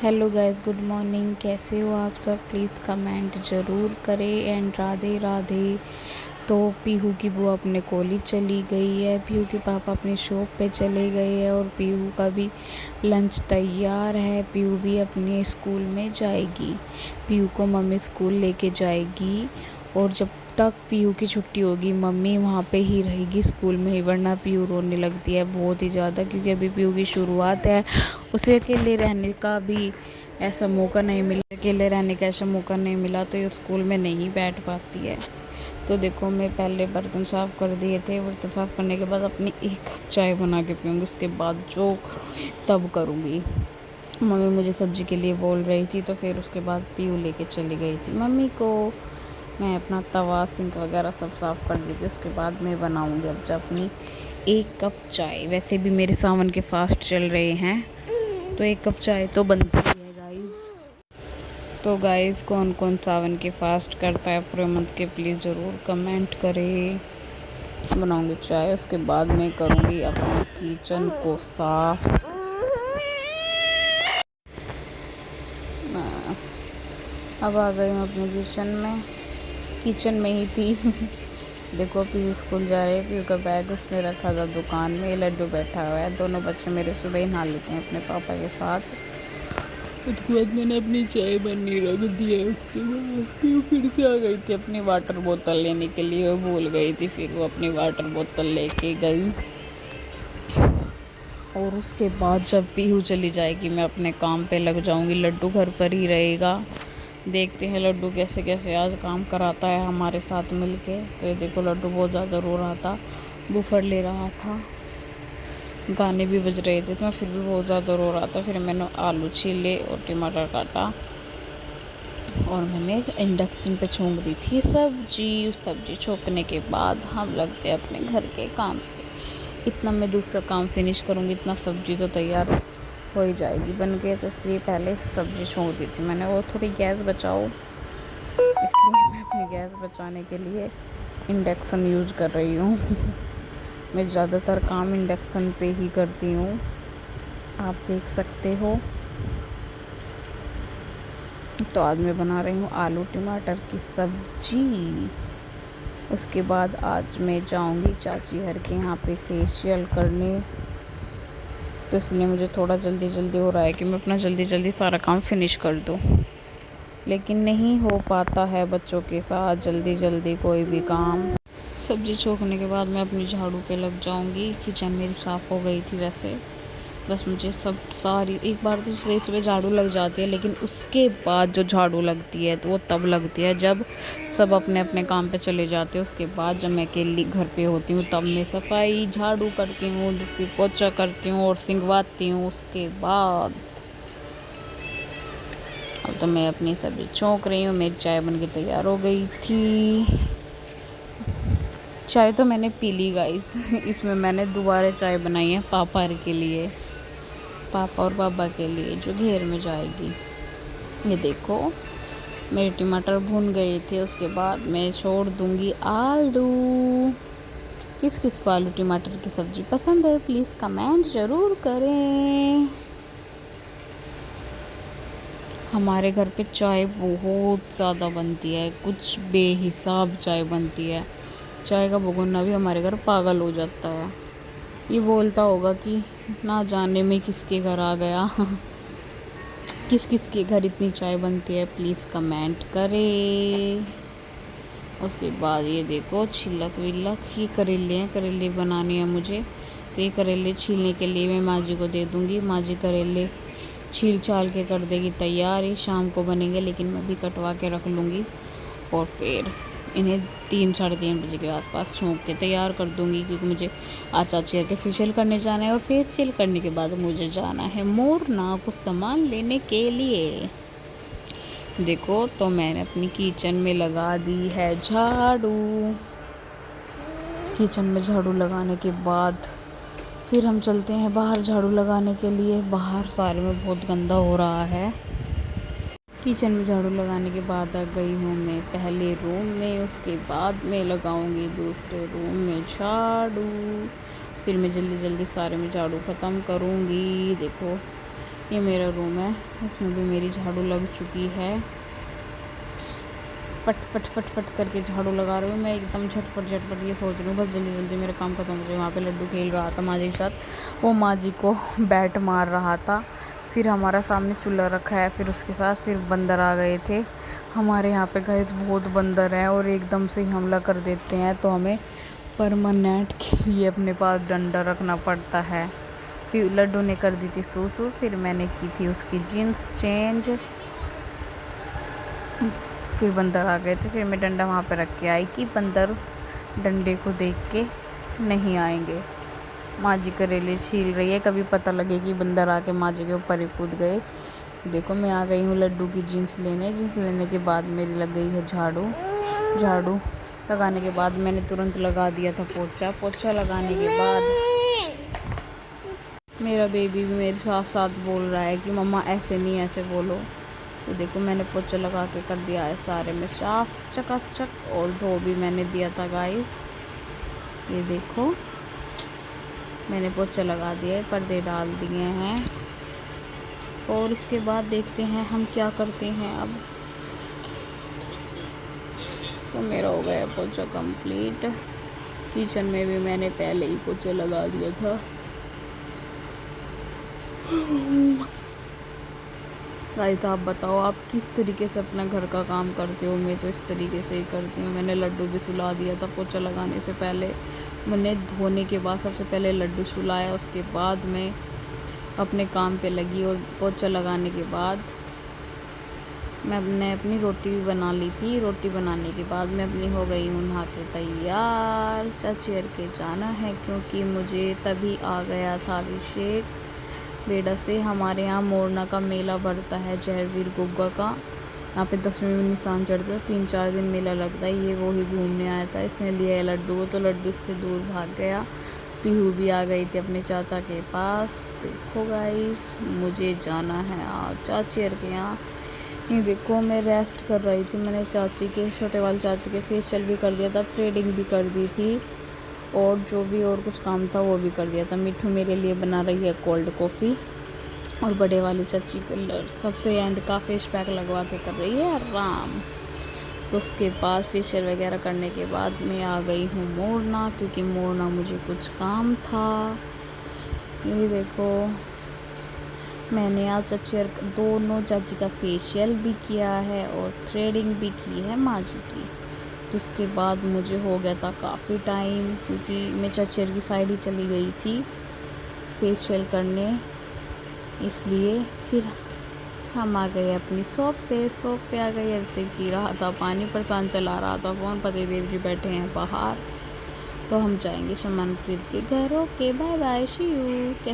Hello guys, good morning. कैसे हो आप सब? प्लीज़ कमेंट ज़रूर करें एंड राधे राधे। तो पीहू की बुआ अपने कॉलेज चली गई है, पीहू के पापा अपनी शॉप पे चले गए हैं और पीहू का भी लंच तैयार है। पीहू भी अपने स्कूल में जाएगी। पीहू को मम्मी स्कूल लेके जाएगी और जब तक पीहू की छुट्टी होगी मम्मी वहाँ पे ही रहेगी स्कूल में ही, वरना पीहू रोने लगती है बहुत ही ज़्यादा, क्योंकि अभी पीहू की शुरुआत है। उसे अकेले रहने का भी ऐसा मौका नहीं मिला, अकेले रहने का ऐसा मौका नहीं मिला तो ये स्कूल में नहीं बैठ पाती है। तो देखो, मैं पहले बर्तन साफ़ कर दिए थे। बर्तन साफ़ करने के बाद अपनी एक कप चाय बना के पीऊँगी, उसके बाद जो करूँगी तब करूँगी। मम्मी मुझे सब्ज़ी के लिए बोल रही थी, तो फिर उसके बाद पीहू लेके चली गई थी मम्मी को। मैं अपना तवा सिंक वगैरह सब साफ़ कर दी थी, उसके बाद मैं बनाऊँगी अब जब अपनी एक कप चाय। वैसे भी मेरे सावन के फास्ट चल रहे हैं, तो एक कप चाय तो बनती ही है गाइस। तो गाइस, कौन कौन सावन के फास्ट करता है पूरे मंथ के, प्लीज़ ज़रूर कमेंट करें। बनाऊंगी चाय, उसके बाद मैं करूंगी अपने किचन को साफ। अब आ गई हूँ अपने किचन में ही थी। देखो, पीयू स्कूल जा रहे हैं। पीयू का बैग उसमें रखा था दुकान में। लड्डू बैठा हुआ है। दोनों बच्चे मेरे सुबह ही नहा लेते हैं अपने पापा के साथ। उसके बाद मैंने अपनी चाय बननी रख दी है। उसके बाद फिर से आ गई थी अपनी वाटर बोतल लेने के लिए। वो भूल गई थी, फिर वो अपनी वाटर बोतल लेके गई। और उसके बाद जब पीहू चली जाएगी मैं अपने काम पे लग जाऊंगी। लड्डू घर पर ही रहेगा। देखते हैं लड्डू कैसे कैसे आज काम कराता है हमारे साथ मिलके। तो ये देखो, लड्डू बहुत ज़्यादा रो रहा था, बुफर ले रहा था, गाने भी बज रहे थे, तो मैं फिर भी बहुत ज़्यादा रो रहा था। फिर मैंने आलू छीले और टमाटर काटा और मैंने इंडक्शन पे छोंक दी थी सब्जी छोंकने के बाद हम लगते हैं अपने घर के काम पे। इतना मैं दूसरा काम फिनिश करूँगी, इतना सब्जी तो तैयार हो ही जाएगी बन के। तो इसलिए पहले सब्जी छोंक दी थी मैंने। वो थोड़ी गैस बचाओ, इसलिए मैं अपनी गैस बचाने के लिए इंडक्शन यूज़ कर रही हूँ। मैं ज़्यादातर काम इंडक्शन पे ही करती हूँ, आप देख सकते हो। तो आज मैं बना रही हूँ आलू टमाटर की सब्जी। उसके बाद आज मैं जाऊँगी चाची घर के यहाँ पे फेशियल करने। तो इसलिए मुझे थोड़ा जल्दी हो रहा है कि मैं अपना जल्दी सारा काम फिनिश कर दूँ, लेकिन नहीं हो पाता है बच्चों के साथ जल्दी कोई भी काम। सब्जी छोंकने के बाद मैं अपनी झाड़ू पे लग जाऊंगी। किचन मेरी साफ़ हो गई थी वैसे, बस मुझे सब सारी एक बार तो सुबह झाड़ू लग जाती है, लेकिन उसके बाद जो झाड़ू लगती है तो वो तब लगती है जब सब अपने अपने काम पे चले जाते हैं। उसके बाद जब मैं अकेली घर पे होती हूँ तब मैं सफाई झाड़ू करती हूँ, फिर पोछा करती हूँ और सिंगवाती हूँ। उसके बाद अब तो मैं अपनी सब्जी छोंक रही हूँ। मेरी चाय बन के तैयार हो गई थी। चाय तो मैंने पी ली गाइस। इसमें मैंने दोबारा चाय बनाई है पापा के लिए, पापा और पापा के लिए जो घेर में जाएगी। ये देखो, मेरे टमाटर भून गए थे। उसके बाद मैं छोड़ दूंगी आलू। किस किस को आलू टमाटर की सब्ज़ी पसंद है, प्लीज़ कमेंट ज़रूर करें। हमारे घर पे चाय बहुत ज़्यादा बनती है, कुछ बेहिसाब चाय बनती है। चाय का भगोना भी हमारे घर पागल हो जाता है। ये बोलता होगा कि ना जाने में किसके घर आ गया। किस किस के घर इतनी चाय बनती है, प्लीज़ कमेंट करें। उसके बाद ये देखो, छिलक विलक, ये करेले हैं, करेले बनाने हैं मुझे। तो ये करेले छीलने के लिए मैं माँ जी को दे दूँगी। माँ जी करेले छील छाल के कर देगी तैयार। ही शाम को बनेंगे, लेकिन मैं भी कटवा के रख लूँगी और फिर इन्हें 3-3:30 बजे के आसपास छोंक के तैयार कर दूँगी, क्योंकि मुझे आज चाची के फेशियल करने जाना है और फेशियल करने के बाद मुझे जाना है मोरना कुछ सामान लेने के लिए। देखो, तो मैंने अपनी किचन में लगा दी है झाड़ू। किचन में झाड़ू लगाने के बाद फिर हम चलते हैं बाहर झाड़ू लगाने के लिए। बाहर सारे में बहुत गंदा हो रहा है। किचन में झाड़ू लगाने के बाद आ गई हूँ मैं पहले रूम में, उसके बाद मैं लगाऊंगी दूसरे रूम में झाड़ू। फिर मैं जल्दी सारे में झाड़ू ख़त्म करूँगी। देखो, ये मेरा रूम है, इसमें भी मेरी झाड़ू लग चुकी है। फट फट फट फट करके झाड़ू लगा रही हूँ मैं, एकदम झटपट झटपट। ये सोच रही हूँ बस जल्दी जल्दी मेरा काम खत्म हो जाए। वहाँ पे लड्डू खेल रहा था माँ जी के साथ, वो माँ जी को बैट मार रहा था। फिर हमारा सामने चूल्हा रखा है, फिर उसके साथ फिर बंदर आ गए थे। हमारे यहाँ पे गाइस बहुत बंदर हैं और एकदम से ही हमला कर देते हैं, तो हमें परमानेंट के लिए अपने पास डंडा रखना पड़ता है। फिर लड्डू ने कर दी थी सूसू, फिर मैंने की थी उसकी जीन्स चेंज। फिर बंदर आ गए थे, फिर मैं डंडा वहाँ पे रख के आई कि बंदर डंडे को देख के नहीं आएंगे। माँ जी करेले छील रही है, कभी पता लगे कि बंदर आके माँ जी के ऊपर ही कूद गए। देखो मैं आ गई हूँ लड्डू की जीन्स लेने। जीन्स लेने के बाद मेरी लग गई है झाड़ू। झाड़ू लगाने के बाद मैंने तुरंत लगा दिया था पोछा। पोछा लगाने के बाद मेरा बेबी भी मेरे साथ साथ बोल रहा है कि मम्मा ऐसे नहीं ऐसे बोलो। तो देखो मैंने पोछा लगा के कर दिया है सारे में साफ चकाचक, और धो भी मैंने दिया था गाइस। ये देखो मैंने पोछा लगा दिया है, पर्दे डाल दिए हैं, और इसके बाद देखते हैं हम क्या करते हैं अब। तो मेरा हो गया पोछा कंप्लीट। किचन में भी मैंने पहले ही पोछा लगा दिया था। गाइस आप बताओ आप किस तरीके से अपना घर का काम करते हो। मैं तो इस तरीके से ही करती हूँ। मैंने लड्डू भी सुला दिया था पोछा लगाने से पहले। मैंने धोने के बाद सबसे पहले लड्डू सुलाया, उसके बाद मैं अपने काम पे लगी, और पोछा लगाने के बाद मैंने अपनी रोटी भी बना ली थी। रोटी बनाने के बाद मैं अपनी हो गई हूँ नहा के तैयार। चचेर के जाना है क्योंकि मुझे तभी आ गया था अभिषेक बेड़ा से। हमारे यहाँ मोरना का मेला भरता है, जयवीर गुग्गा का। यहाँ पे 10वीं में निशान चढ़ता है, 3-4 दिन मेला लगता है। ये वो ही घूमने आया था, इसने लिया है लड्डू को, तो लड्डू से दूर भाग गया। पीहू भी आ गई थी अपने चाचा के पास। देखो गाइस मुझे जाना है आज चाचेर के यहाँ। ये देखो मैं रेस्ट कर रही थी। मैंने चाची के छोटे वाले चाची के फेशियल भी कर दिया था, थ्रेडिंग भी कर दी थी, और जो भी और कुछ काम था वो भी कर दिया था। मिठू मेरे लिए बना रही है कोल्ड कॉफ़ी, और बड़े वाली चाची सबसे एंड का फेस पैक लगवा के कर रही है आराम। तो उसके बाद फेशियल वगैरह करने के बाद मैं आ गई हूँ मोरना, क्योंकि मोरना मुझे कुछ काम था। ये देखो मैंने आज चचेर दोनों चाची का फेशियल भी किया है और थ्रेडिंग भी की है माँ जी की। तो उसके बाद मुझे हो गया था काफ़ी टाइम, क्योंकि मैं चचेर की साइड ही चली गई थी फेशियल करने, इसलिए फिर हम आ गए अपनी शॉप पे आ गए। ऐसे पी रहा था पानी, परेशान चला रहा था फ़ोन। पति देव जी बैठे हैं बाहर, तो हम जाएंगे सामान खरीद के घर। Okay bye bye see you.